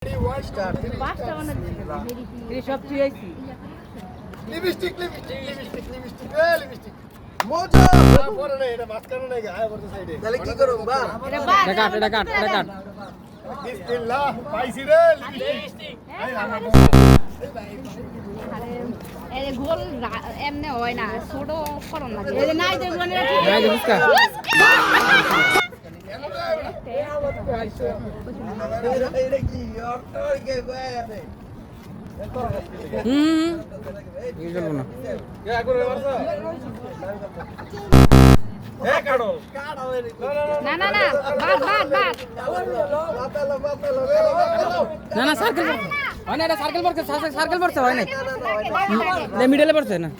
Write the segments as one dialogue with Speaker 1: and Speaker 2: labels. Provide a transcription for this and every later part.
Speaker 1: গোল এমনি হয় না, ছোট করন লাগে। না না না,
Speaker 2: না না সার্কেল হয় না, এটা সার্কেল পড়ছে, সার্কেল পড়ছে হয় না, মিডলে পড়ছে না।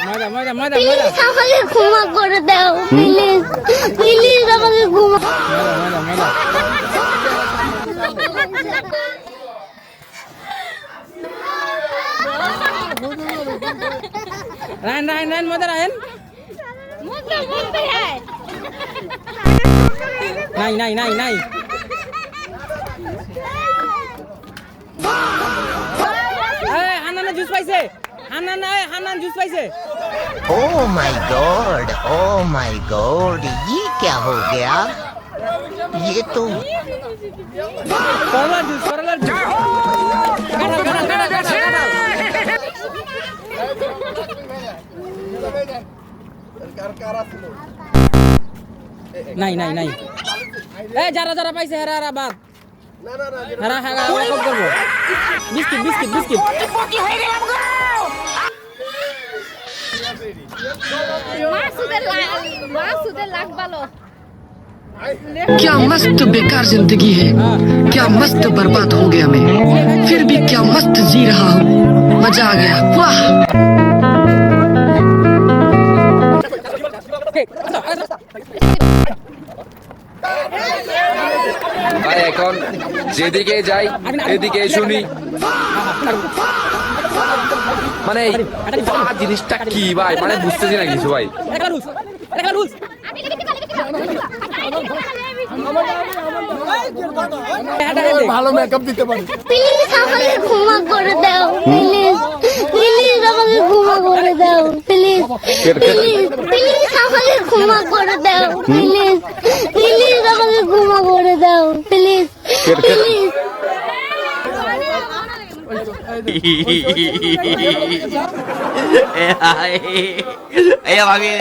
Speaker 2: মজা মজা মজা মজা,
Speaker 3: আমাকে ক্ষমা করে দাও প্লিজ, প্লিজ আমাকে ক্ষমা।
Speaker 2: মজা মজা রায়ন রায়ন রায়ন মজা রায়ন। নাই নাই নাই নাই, হান্নান জুস পাইছে, হান্নান জুস পাইছে।
Speaker 4: ओह माय गॉड ये क्या हो गया? ये तो
Speaker 2: করলার জুস, করলার জুস। কাঁঠাল কাঁঠাল কাঁঠাল কাঁঠাল নাই নাই নাই, যারা যারা পাইছে হেরা হেরা বাদ, হেরা হেরা কম করবো। Biscuit biscuit biscuit.
Speaker 5: क्या मस्त बेकार जिंदगी है, क्या मस्त बर्बाद हो गया मैं, फिर भी क्या मस्त जी रहा हूँ, मजा आ गया वाह।
Speaker 6: ভাই এখন যেদিকে যাই এদিকে শুনি, মানে জিনিসটা কি ভাই, মানে বুঝতেছি না কিছু ভাই।
Speaker 3: ভালো মেকআপ দিতে পারি, প্লিজ আমাকে ক্ষমা করে দাও, প্লিজ প্লিজ আমাকে ক্ষমা করে দাও, প্লিজ প্লিজ প্লিজ আমাকে ক্ষমা করে দাও, প্লিজ প্লিজ আমাকে ক্ষমা করে দাও, প্লিজ প্লিজ।
Speaker 4: ए भागे